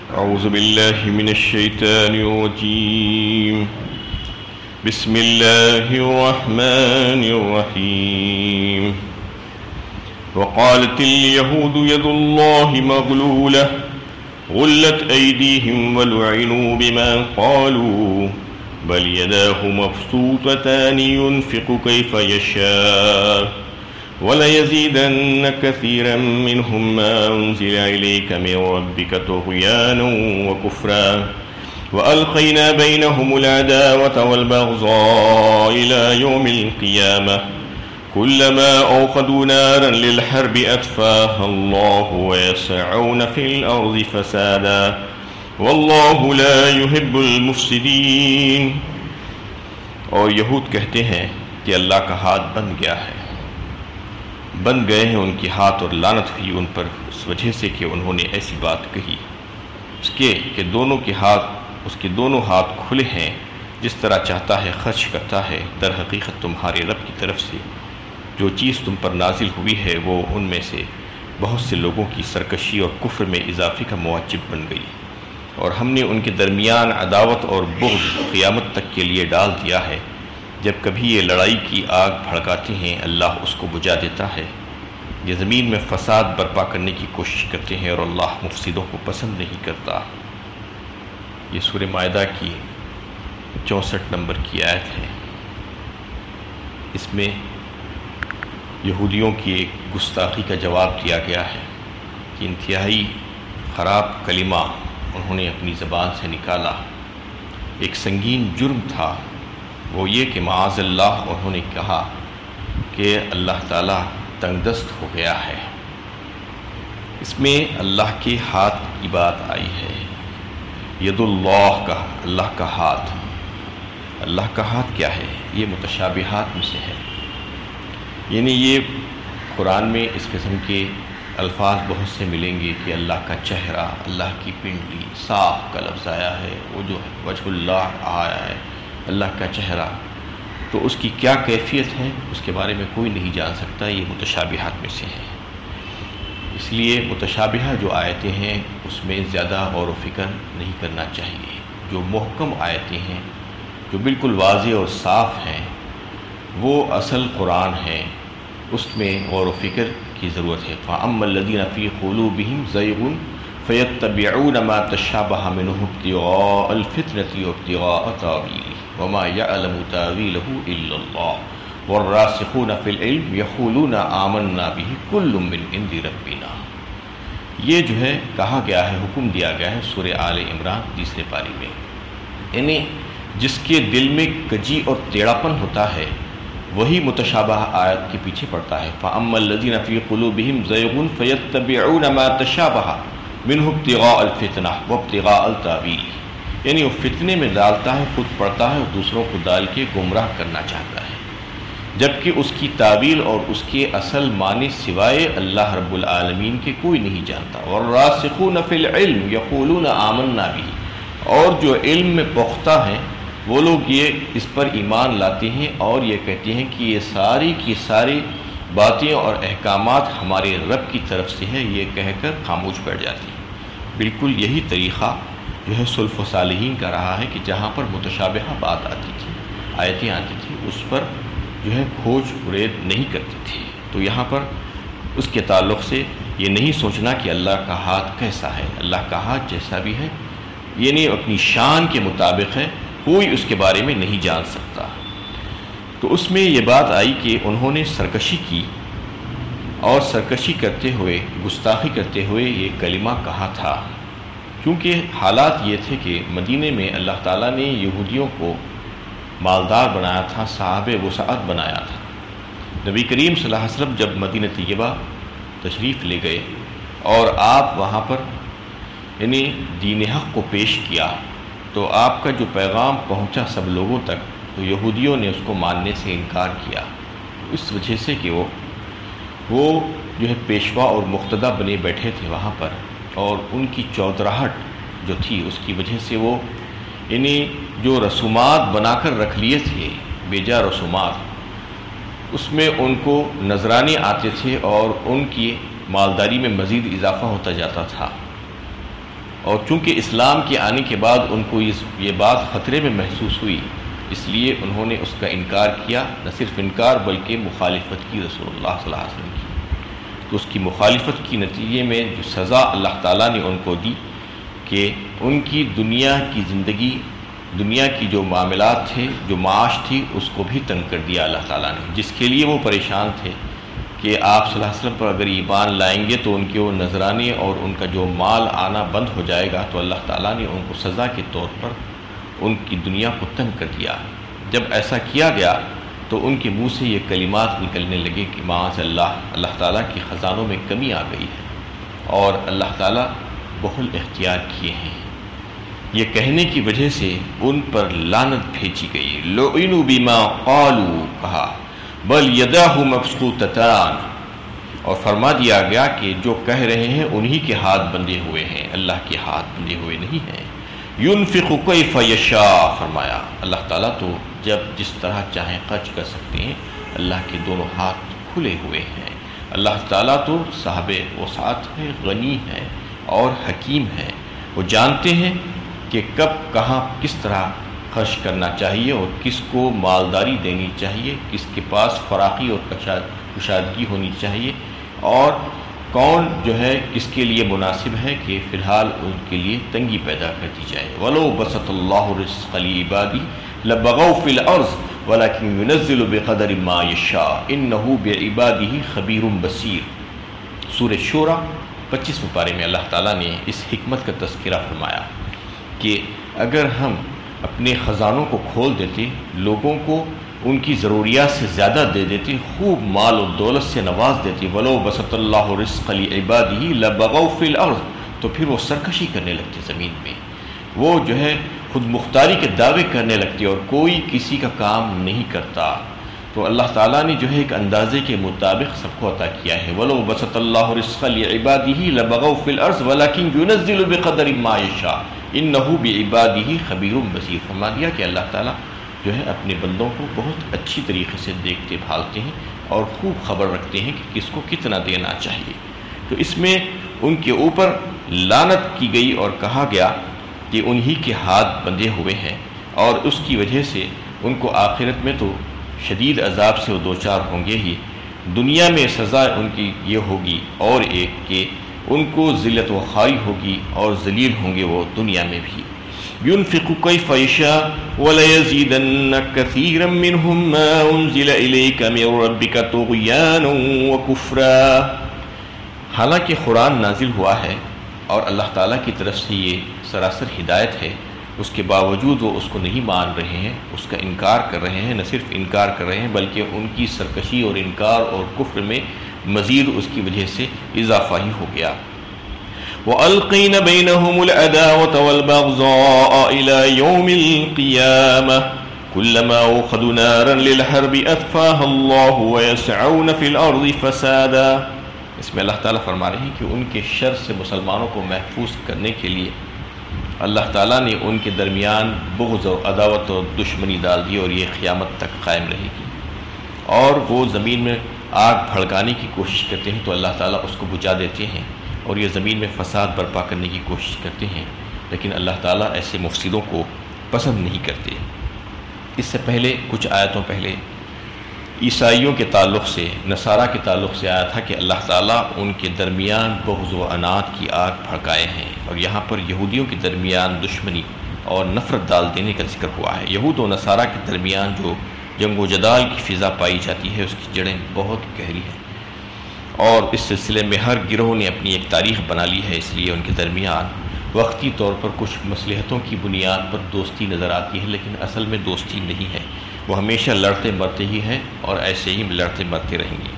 أعوذ بالله من الشيطان الرجيم بسم الله الرحمن الرحيم وقالت اليهود يد الله مغلولة غلت أيديهم ولعنوا بما قالوا بل يداه مبسوطتان ينفق كيف يشاء وَلَيَزِيدَنَّ كَثِيرًا مِّنْهُم مَّا أُنزِلَ إِلَيْكَ مِن رَّبِّكَ طُغْيَانًا وَكُفْرًا وَأَلْقَيْنَا بَيْنَهُمُ الْعَدَاوَةَ وَالْبَغْضَاءَ إِلَى يَوْمِ الْقِيَامَةِ كُلَّمَا أَوْقَدُوا نَارًا لِلْحَرْبِ أَطْفَاهَا اللَّهُ وَيَسْعَوْنَ فِي الْأَرْضِ فَسَادًا وَاللَّهُ لَا يُحِبُّ الْمُفْسِدِينَ۔ اور یہود کہتے ہیں کہ اللہ کا ہاتھ بند گیا ہے، بند گئے ہیں ان کے ہاتھ، اور لعنت ہوئی ان پر اس وجہ سے کہ انہوں نے ایسی بات کہی اس کے کہ اس کے دونوں ہاتھ کھلے ہیں، جس طرح چاہتا ہے خرچ کرتا ہے۔ در حقیقت تمہارے رب کی طرف سے جو چیز تم پر نازل ہوئی ہے وہ ان میں سے بہت سے لوگوں کی سرکشی اور کفر میں اضافے کا موجب بن گئی، اور ہم نے ان کے درمیان عداوت اور بغض قیامت تک کے لیے ڈال دیا ہے۔ جب کبھی یہ لڑائی کی آگ بھڑکاتے ہیں اللہ اس کو بجھا دیتا ہے۔ یہ زمین میں فساد برپا کرنے کی کوشش کرتے ہیں اور اللہ مفسدوں کو پسند نہیں کرتا۔ یہ سورہ مائدہ کی 64 نمبر کی آیت ہے۔ اس میں یہودیوں کی ایک گستاخی کا جواب دیا گیا ہے کہ انتہائی خراب کلمہ انہوں نے اپنی زبان سے نکالا، ایک سنگین جرم تھا، وہ یہ کہ معاذ اللہ انہوں نے کہا کہ اللہ تعالیٰ تنگ دست ہو گیا ہے۔ اس میں اللہ کے ہاتھ کی بات آئی ہے، ید اللہ کا، اللہ کا ہاتھ۔ اللہ کا ہاتھ کیا ہے؟ یہ متشابہات میں سے ہے، یعنی یہ قرآن میں اس قسم کے الفاظ بہت سے ملیں گے کہ اللہ کا چہرہ، اللہ کی پنڈلی، صاف کا لفظ آیا ہے، وہ جو وجہ اللہ آیا ہے، اللہ کا چہرہ، تو اس کی کیا کیفیت ہے اس کے بارے میں کوئی نہیں جان سکتا۔ یہ متشابہات میں سے ہے، اس لیے متشابہہ جو آیتیں ہیں اس میں زیادہ غور و فکر نہیں کرنا چاہیے۔ جو محکم آیتیں ہیں جو بالکل واضح اور صاف ہیں وہ اصل قرآن ہیں، اس میں غور و فکر کی ضرورت ہے۔ فَأَمَّا الَّذِينَ فِي قُلُوبِهِمْ زَيْغٌ فَيَتَّبِعُونَ مَا تَشَابَهَ مِنْهُ ابْتِغَاءَ الْفِتْنَةِ وَابْتِغَاءَ تَأْوِيلِهِ وَمَا يَعْلَمُ تَأْوِيلَهُ إِلَّا اللَّهُ وَالرَّاسِخُونَ فِي الْعِلْمِ يَقُولُونَ آمَنَّا بِهِ كُلٌّ مِّنْ عِندِ رَبِّنَا۔ یہ جو ہے کہا گیا ہے، حکم دیا گیا ہے سورہ آل عمران تیسرے پاری میں، یعنی جس کے دل میں کجی اور ٹیڑھاپن ہوتا ہے وہی متشابہ آیت کے پیچھے پڑتا ہے۔ فَأَمَّا الَّذِينَ فِي قُلُوبِهِمْ زَيْغٌ فَيَتَّبِعُونَ مَا تَشَابَهَ مِنْهُ ابْتِغَاءَ الْفِتْنَةِ وَابْتِغَاءَ التَّأْوِيلِ، یعنی وہ فتنے میں ڈالتا ہے، خود پڑھتا ہے اور دوسروں کو ڈال کے گمراہ کرنا چاہتا ہے، جبکہ اس کی تعبیر اور اس کے اصل معنی سوائے اللہ رب العالمین کے کوئی نہیں جانتا۔ وَالرَّاسِخُونَ فِي الْعِلْمِ يَقُولُونَ آمَنَّا بِهِ، اور جو علم میں پختہ ہیں وہ لوگ یہ اس پر ایمان لاتے ہیں اور یہ کہتے ہیں کہ یہ ساری کی ساری باتیں اور احکامات ہمارے رب کی طرف سے ہے، یہ کہہ کر خاموش بیٹھ جاتے ہیں۔ بالکل یہی طریقہ جو ہے سلف و صالحین کا رہا ہے کہ جہاں پر متشابہہ بات آتی تھی، آیتیں آتی تھی، اس پر جو ہے کھوج ورید نہیں کرتے تھے۔ تو یہاں پر اس کے تعلق سے یہ نہیں سوچنا کہ اللہ کا ہاتھ کیسا ہے، اللہ کا ہاتھ جیسا بھی ہے، یعنی اپنی شان کے مطابق ہے، کوئی اس کے بارے میں نہیں جان سکتا۔ تو اس میں یہ بات آئی کہ انہوں نے سرکشی کی، اور سرکشی کرتے ہوئے، گستاخی کرتے ہوئے یہ کلمہ کہا تھا، کیونکہ حالات یہ تھے کہ مدینے میں اللہ تعالیٰ نے یہودیوں کو مالدار بنایا تھا، صاحب وسعت بنایا تھا۔ نبی کریم صلی اللہ علیہ وسلم جب مدینہ طیبہ تشریف لے گئے اور آپ وہاں پر یعنی دین حق کو پیش کیا تو آپ کا جو پیغام پہنچا سب لوگوں تک، تو یہودیوں نے اس کو ماننے سے انکار کیا، اس وجہ سے کہ وہ جو ہے پیشوا اور مقتدی بنے بیٹھے تھے وہاں پر، اور ان کی چودراہٹ جو تھی اس کی وجہ سے وہ یعنی جو رسومات بنا کر رکھ لیے تھے، بیجا رسومات، اس میں ان کو نذرانے آتے تھے اور ان کی مالداری میں مزید اضافہ ہوتا جاتا تھا، اور چونکہ اسلام کے آنے کے بعد ان کو یہ بات خطرے میں محسوس ہوئی، اس لیے انہوں نے اس کا انکار کیا، نہ صرف انکار بلکہ مخالفت کی رسول اللہ صلی اللہ علیہ وسلم کی۔ تو اس کی مخالفت کی نتیجے میں جو سزا اللہ تعالیٰ نے ان کو دی کہ ان کی دنیا کی زندگی، دنیا کی جو معاملات تھے، جو معاش تھی، اس کو بھی تنگ کر دیا اللہ تعالیٰ نے، جس کے لیے وہ پریشان تھے کہ آپ صلی اللہ علیہ وسلم پر اگر ایمان لائیں گے تو ان کے وہ نذرانے اور ان کا جو مال آنا بند ہو جائے گا، تو اللہ تعالیٰ نے ان کو سزا کے طور پر ان کی دنیا کو تنگ کر دیا۔ جب ایسا کیا گیا تو ان کے منہ سے یہ کلمات نکلنے لگے کہ معاذ اللہ تعالیٰ کے خزانوں میں کمی آ گئی ہے اور اللہ تعالیٰ بخل اختیار کیے ہیں۔ یہ کہنے کی وجہ سے ان پر لعنت بھیجی گئی۔ لعنوا بما قالوا، کہا بل یداہ مبسوطتان، اور فرما دیا گیا کہ جو کہہ رہے ہیں انہی کے ہاتھ بندھے ہوئے ہیں، اللہ کے ہاتھ بندھے ہوئے نہیں ہیں۔ ينفق کیف یشاء، فرمایا اللہ تعالیٰ تو جب جس طرح چاہیں خرچ کر سکتے ہیں، اللہ کے دونوں ہاتھ کھلے ہوئے ہیں۔ اللہ تعالیٰ تو صاحب وسعت ہے، غنی ہے اور حکیم ہے، وہ جانتے ہیں کہ کب کہاں کس طرح خرچ کرنا چاہیے اور کس کو مالداری دینی چاہیے، کس کے پاس فراخی اور کشادگی ہونی چاہیے، اور کون جو ہے کس کے لیے مناسب ہے کہ فی الحال ان کے لیے تنگی پیدا کر دی جائے۔ وَلَوْ بَسَطَ اللَّهُ الرِّزْقَ لِعِبَادِهِ لَبَغَوْا فِي الْأَرْضِ وَلَكِنْ يُنَزِّلُ بِقَدَرٍ مَا يَشَاءُ إِنَّهُ بِعِبَادِهِ خَبِيرٌ بَصِيرٌ۔ سورہ شورى 25ویں پارے میں اللہ تعالیٰ نے اس حکمت کا تذکرہ فرمایا کہ اگر ہم اپنے خزانوں کو کھول دیتے، لوگوں کو ان کی ضروریات سے زیادہ دے دیتے، خوب مال و دولت سے نواز دیتے، وَلَوْ بَسَطَ اللَّهُ الرِّزْقَ لِعِبَادِهِ لَبَغَوْا فِي الْأَرْضِ، تو پھر وہ سرکشی کرنے لگتے زمین میں، وہ جو ہے خود مختاری کے دعوے کرنے لگتے اور کوئی کسی کا کام نہیں کرتا۔ تو اللہ تعالیٰ نے جو ہے ایک اندازے کے مطابق سب کو عطا کیا ہے۔ وَلَوْ بَسَطَ اللَّهُ الرِّزْقَ لِعِبَادِهِ لَبَغَوْا فِي الْأَرْضِ وَلَكِنْ يُنَزِّلُ بِقَدَرٍ مَا يَشَاءُ إِنَّهُ بِعِبَادِهِ خَبِيرٌ بَصِيرٌ۔ فرما دیا کہ اللہ تعالیٰ جو ہے اپنے بندوں کو بہت اچھی طریقے سے دیکھتے بھالتے ہیں اور خوب خبر رکھتے ہیں کہ کس کو کتنا دینا چاہیے۔ تو اس میں ان کے اوپر لعنت کی گئی اور کہا گیا کہ انہی کے ہاتھ بندھے ہوئے ہیں، اور اس کی وجہ سے ان کو آخرت میں تو شدید عذاب سے وہ دوچار ہوں گے ہی، دنیا میں سزا ان کی یہ ہوگی، اور ایک کہ ان کو ذلت و خاری ہوگی اور ذلیل ہوں گے وہ دنیا میں بھی۔ ينفق كيف يشاء وليزيدن كثيرا منهم ما أنزل إليك من ربك طغيانا وكفرا۔ حالانکہ قرآن نازل ہوا ہے اور اللہ تعالیٰ کی طرف سے یہ سراسر ہدایت ہے، اس کے باوجود وہ اس کو نہیں مان رہے ہیں، اس کا انکار کر رہے ہیں، نہ صرف انکار کر رہے ہیں بلکہ ان کی سرکشی اور انکار اور کفر میں مزید اس کی وجہ سے اضافہ ہی ہو گیا۔ وَأَلْقَيْنَ بَيْنَهُمُ الْعَدَاوَةَ وَالْبَغْضَاءَ إِلَى يَوْمِ الْقِيَامَةِ كُلَّمَا أُوقِدُوا نَارًا لِلْحَرْبِ أَطْفَاهَا اللَّهُ وَيَسْعَوْنَ فِي الْأَرْضِ فَسَادًا۔ اس میں اللہ تعالیٰ فرما رہے ہیں کہ ان کے شر سے مسلمانوں کو محفوظ کرنے کے لیے اللہ تعالیٰ نے ان کے درمیان بغض اور عداوت اور دشمنی ڈال دی، اور یہ قیامت تک قائم رہے گی، اور وہ زمین میں آگ بھڑکانے کی کوشش کرتے ہیں تو اللہ تعالیٰ اس کو بجھا دیتے ہیں، اور یہ زمین میں فساد برپا کرنے کی کوشش کرتے ہیں، لیکن اللہ تعالیٰ ایسے مفسدوں کو پسند نہیں کرتے۔ اس سے پہلے کچھ آیتوں پہلے عیسائیوں کے تعلق سے، نصارہ کے تعلق سے آیا تھا کہ اللہ تعالیٰ ان کے درمیان بغض و عناد کی آگ بھڑکائے ہیں، اور یہاں پر یہودیوں کے درمیان دشمنی اور نفرت ڈال دینے کا ذکر ہوا ہے۔ یہود و نصارہ کے درمیان جو جنگ و جدال کی فضا پائی جاتی ہے، اس کی جڑیں بہت گہری ہیں، اور اس سلسلے میں ہر گروہ نے اپنی ایک تاریخ بنا لی ہے، اس لیے ان کے درمیان وقتی طور پر کچھ مصلحتوں کی بنیاد پر دوستی نظر آتی ہے، لیکن اصل میں دوستی نہیں ہے، وہ ہمیشہ لڑتے مرتے ہی ہیں اور ایسے ہی لڑتے مرتے رہیں گے۔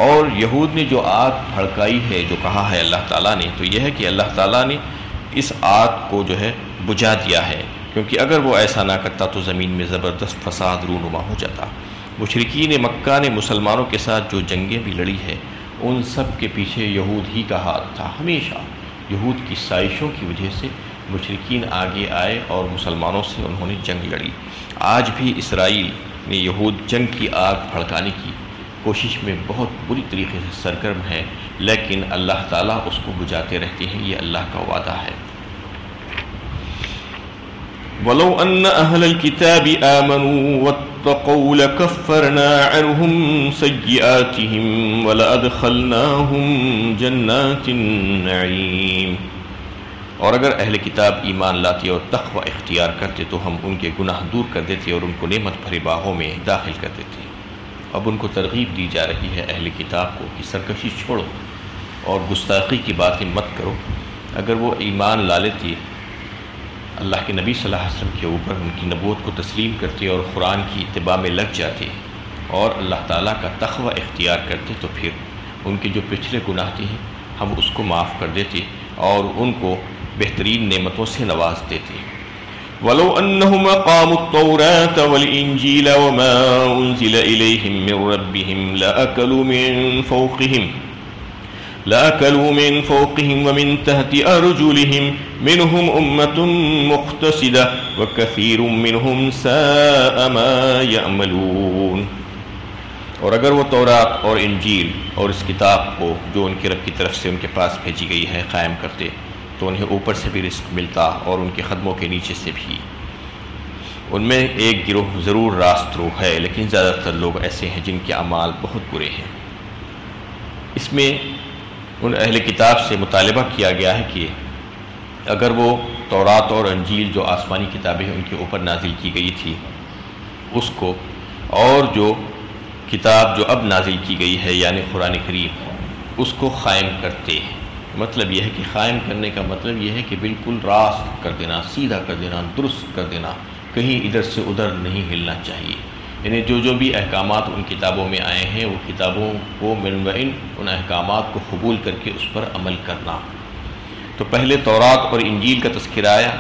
اور یہود نے جو آگ بھڑکائی ہے، جو کہا ہے اللہ تعالیٰ نے، تو یہ ہے کہ اللہ تعالیٰ نے اس آگ کو جو ہے بجھا دیا ہے، کیونکہ اگر وہ ایسا نہ کرتا تو زمین میں زبردست فساد رونما ہو جاتا۔ مشرکین مکہ نے مسلمانوں کے ساتھ جو جنگیں بھی لڑی ہیں، ان سب کے پیچھے یہود ہی کا ہاتھ تھا۔ ہمیشہ یہود کی سازشوں کی وجہ سے مشرکین آگے آئے اور مسلمانوں سے انہوں نے جنگ لڑی۔ آج بھی اسرائیل نے یہود جنگ کی آگ بھڑکانے کی کوشش میں بہت بری طریقے سے سرگرم ہے، لیکن اللہ تعالیٰ اس کو بجھاتے رہتے ہیں، یہ اللہ کا وعدہ ہے۔ ولو ان اهل الكتاب آمنوا واتقوا لكفرنا عنهم سيئاتهم ولأدخلناهم جنات النعيم. اور اگر اہل کتاب ایمان لاتے اور تقوی اختیار کرتے تو ہم ان کے گناہ دور کر دیتے اور ان کو نعمت بھرے باغوں میں داخل کر دیتے. اب ان کو ترغیب دی جا رہی ہے اہل کتاب کو کہ سرکشی چھوڑو اور گستاخی کی باتیں مت کرو. اگر وہ ایمان لا لیتے، اللہ کے نبی صلی اللہ علیہ وسلم کے اوپر ان کی نبوت کو تسلیم کرتے اور قرآن کی اتباع میں لگ جاتے اور اللہ تعالیٰ کا تقوی اختیار کرتے، تو پھر ان کے جو پچھلے گناہ تھے ہم اس کو معاف کر دیتے اور ان کو بہترین نعمتوں سے نواز دیتے. وَلَوْ أَنَّهُمْ أَقَامُوا التَّوْرَاةَ وَالْإِنْجِيلَ وَمَا أُنْزِلَ إِلَيْهِمْ مِنْ رَبِّهِمْ لَأَكَلُوا مِنْ فَوْقِهِمْ وَمِنْ تَحْتِ أَرْجُلِهِمْ مِنْهُمْ أُمَّةٌ مُقْتَصِدَةٌ وَكَثِيرٌ مِنْهُمْ سَاءَ مَا يَعْمَلُونَ. اور اگر وہ تورات اور انجیل اور اس کتاب کو جو ان کے رب کی طرف سے ان کے پاس بھیجی گئی ہے قائم کرتے تو انہیں اوپر سے بھی رزق ملتا اور ان کے قدموں کے نیچے سے بھی. ان میں ایک گروہ ضرور راست رو ہے، لیکن زیادہ تر لوگ ایسے ہیں جن کے اعمال بہت برے ہیں. اس میں ان اہل کتاب سے مطالبہ کیا گیا ہے کہ اگر وہ تورات اور انجیل جو آسمانی کتابیں ان کے اوپر نازل کی گئی تھی اس کو، اور جو کتاب جو اب نازل کی گئی ہے یعنی قرآن کریم، اس کو قائم کرتے. مطلب یہ ہے کہ قائم کرنے کا مطلب یہ ہے کہ بالکل راست کر دینا، سیدھا کر دینا، درست کر دینا، کہیں ادھر سے ادھر نہیں ہلنا چاہیے. یعنی جو بھی احکامات ان کتابوں میں آئے ہیں وہ کتابوں کو منوعین ان احکامات کو قبول کر کے اس پر عمل کرنا. تو پہلے تورات اور انجیل کا تذکرہ آیا.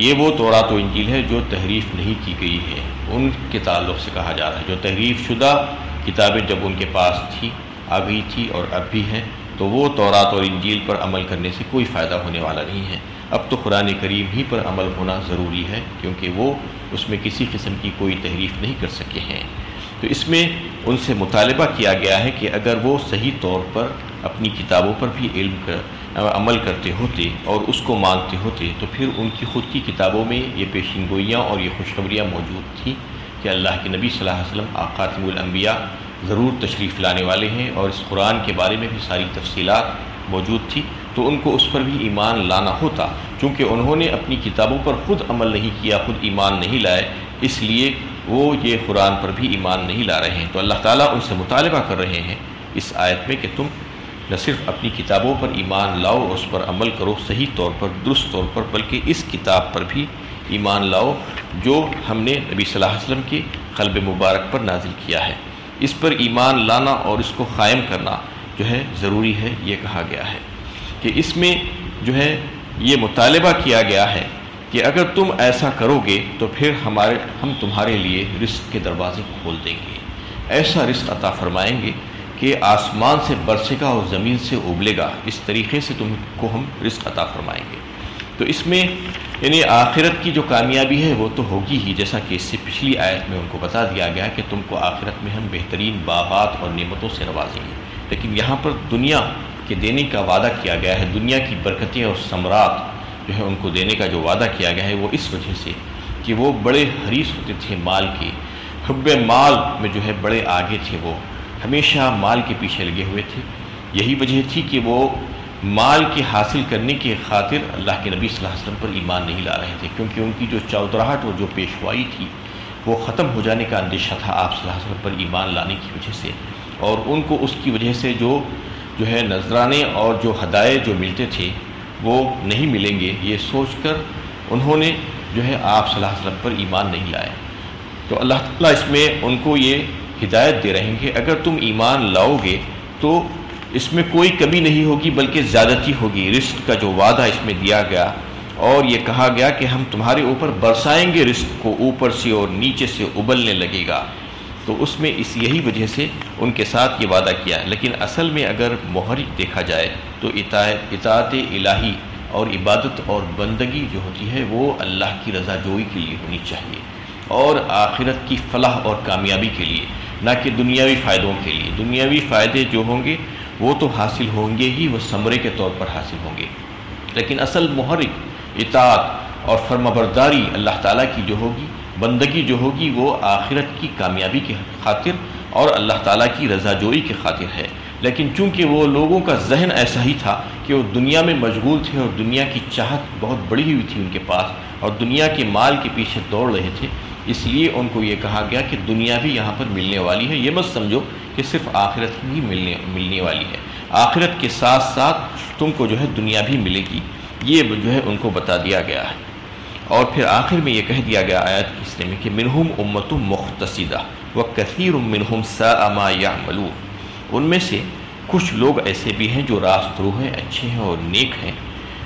یہ وہ تورات و انجیل ہے جو تحریف نہیں کی گئی ہے، ان کے تعلق سے کہا جا رہا ہے. جو تحریف شدہ کتابیں جب ان کے پاس تھی، آ گئی تھی اور اب بھی ہیں، تو وہ تورات اور انجیل پر عمل کرنے سے کوئی فائدہ ہونے والا نہیں ہے. اب تو قرآن کریم ہی پر عمل ہونا ضروری ہے کیونکہ وہ اس میں کسی قسم کی کوئی تحریف نہیں کر سکے ہیں. تو اس میں ان سے مطالبہ کیا گیا ہے کہ اگر وہ صحیح طور پر اپنی کتابوں پر بھی عمل کرتے ہوتے اور اس کو مانتے ہوتے تو پھر ان کی خود کی کتابوں میں یہ پیشین گوئیاں اور یہ خوشخبریاں موجود تھیں کہ اللہ کے نبی صلی اللہ علیہ وسلم خاتم الانبیاء ضرور تشریف لانے والے ہیں، اور اس قرآن کے بارے میں بھی ساری تفصیلات موجود تھی. تو ان کو اس پر بھی ایمان لانا ہوتا. چونکہ انہوں نے اپنی کتابوں پر خود عمل نہیں کیا، خود ایمان نہیں لائے، اس لیے وہ یہ قرآن پر بھی ایمان نہیں لا رہے ہیں. تو اللہ تعالیٰ ان سے مطالبہ کر رہے ہیں اس آیت میں کہ تم نہ صرف اپنی کتابوں پر ایمان لاؤ اور اس پر عمل کرو صحیح طور پر، درست طور پر، بلکہ اس کتاب پر بھی ایمان لاؤ جو ہم نے نبی صلی اللہ علیہ وسلم کے قلب مبارک پر نازل کیا ہے. اس پر ایمان لانا اور اس کو قائم کرنا جو ہے ضروری ہے. یہ کہا گیا ہے کہ اس میں جو ہے یہ مطالبہ کیا گیا ہے کہ اگر تم ایسا کرو گے تو پھر ہم تمہارے لیے رزق کے دروازے کھول دیں گے. ایسا رزق عطا فرمائیں گے کہ آسمان سے برسے گا اور زمین سے ابلے گا. اس طریقے سے تم کو ہم رزق عطا فرمائیں گے. تو اس میں یعنی آخرت کی جو کامیابی ہے وہ تو ہوگی ہی، جیسا کہ اس سے پچھلی آیت میں ان کو بتا دیا گیا کہ تم کو آخرت میں ہم بہترین باغات اور نعمتوں سے نوازیں گے. لیکن یہاں پر دنیا کے دینے کا وعدہ کیا گیا ہے، دنیا کی برکتیں اور ثمرات جو ہے ان کو دینے کا جو وعدہ کیا گیا ہے وہ اس وجہ سے کہ وہ بڑے حریص ہوتے تھے مال کے، حب مال میں جو ہے بڑے آگے تھے، وہ ہمیشہ مال کے پیچھے لگے ہوئے تھے. یہی وجہ تھی کہ وہ مال کے حاصل کرنے کی خاطر اللہ کے نبی صلی اللہ علیہ وسلم پر ایمان نہیں لا رہے تھے، کیونکہ ان کی جو چودراہٹ اور جو پیشوائی تھی وہ ختم ہو جانے کا اندیشہ تھا آپ صلی اللہ علیہ وسلم پر ایمان لانے کی وجہ سے. اور ان کو اس کی وجہ سے جو ہے نذرانے اور جو ہدایے جو ملتے تھے وہ نہیں ملیں گے، یہ سوچ کر انہوں نے جو ہے آپ صلی اللہ علیہ وسلم پر ایمان نہیں لائے. تو اللہ تعالیٰ اس میں ان کو یہ ہدایت دے رہے ہیں کہ اگر تم ایمان لاؤ گے تو اس میں کوئی کمی نہیں ہوگی بلکہ زیادتی ہوگی. رزق کا جو وعدہ اس میں دیا گیا اور یہ کہا گیا کہ ہم تمہارے اوپر برسائیں گے رزق کو، اوپر سے اور نیچے سے ابلنے لگے گا. تو اس میں یہی وجہ سے ان کے ساتھ یہ وعدہ کیا ہے. لیکن اصل میں اگر محرک دیکھا جائے تو اطاعت الہی اور عبادت اور بندگی جو ہوتی ہے وہ اللہ کی رضا جوئی کے لیے ہونی چاہیے اور آخرت کی فلاح اور کامیابی کے لیے، نہ کہ دنیاوی فائدوں کے لیے. دنیاوی فائدے جو ہوں گے وہ تو حاصل ہوں گے ہی، وہ ثمرے کے طور پر حاصل ہوں گے، لیکن اصل محرک اطاعت اور فرمانبرداری اللہ تعالیٰ کی جو ہوگی، بندگی جو ہوگی وہ آخرت کی کامیابی کی خاطر اور اللہ تعالیٰ کی رضا جوئی کی خاطر ہے۔ لیکن چونکہ وہ لوگوں کا ذہن ایسا ہی تھا کہ وہ دنیا میں مشغول تھے اور دنیا کی چاہت بہت بڑی ہوئی تھی ان کے پاس، اور دنیا کے مال کے پیچھے دوڑ رہے تھے، اس لیے ان کو یہ کہا گیا کہ دنیا بھی یہاں پر ملنے والی ہے، یہ مت سمجھو کہ صرف آخرت ہی ملنے والی ہے، آخرت کے ساتھ ساتھ تم کو جو ہے دنیا بھی ملے گی، یہ جو ہے ان کو بتا دیا گیا ہے۔ اور پھر آخر میں یہ کہہ دیا گیا آیت کی حصے میں کہ منہم امۃ مقتصدہ وکثیر منہم ساء ما یعملون، ان میں سے کچھ لوگ ایسے بھی ہیں جو راست رو ہیں، اچھے ہیں اور نیک ہیں،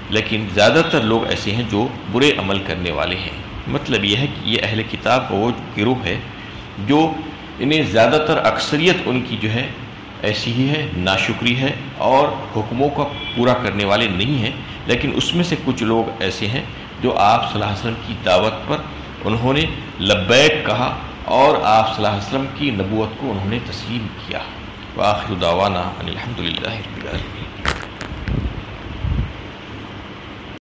لیکن زیادہ تر لوگ ایسے ہیں جو برے عمل کرنے والے ہیں۔ مطلب یہ ہے کہ یہ اہل کتاب کا وہ گروہ ہے جو انہیں زیادہ تر اکثریت ان کی جو ہے ایسی ہی ہے، ناشکری ہے اور حکموں کا پورا کرنے والے نہیں ہیں، لیکن اس میں سے کچھ لوگ ایسے ہیں جو آپ صلی اللہ علیہ وسلم کی دعوت پر انہوں نے لبیک کہا اور آپ صلی اللہ علیہ وسلم کی نبوت کو انہوں نے تسلیم کیا۔ وآخر دعوانا ان الحمد للہ رب العالمین۔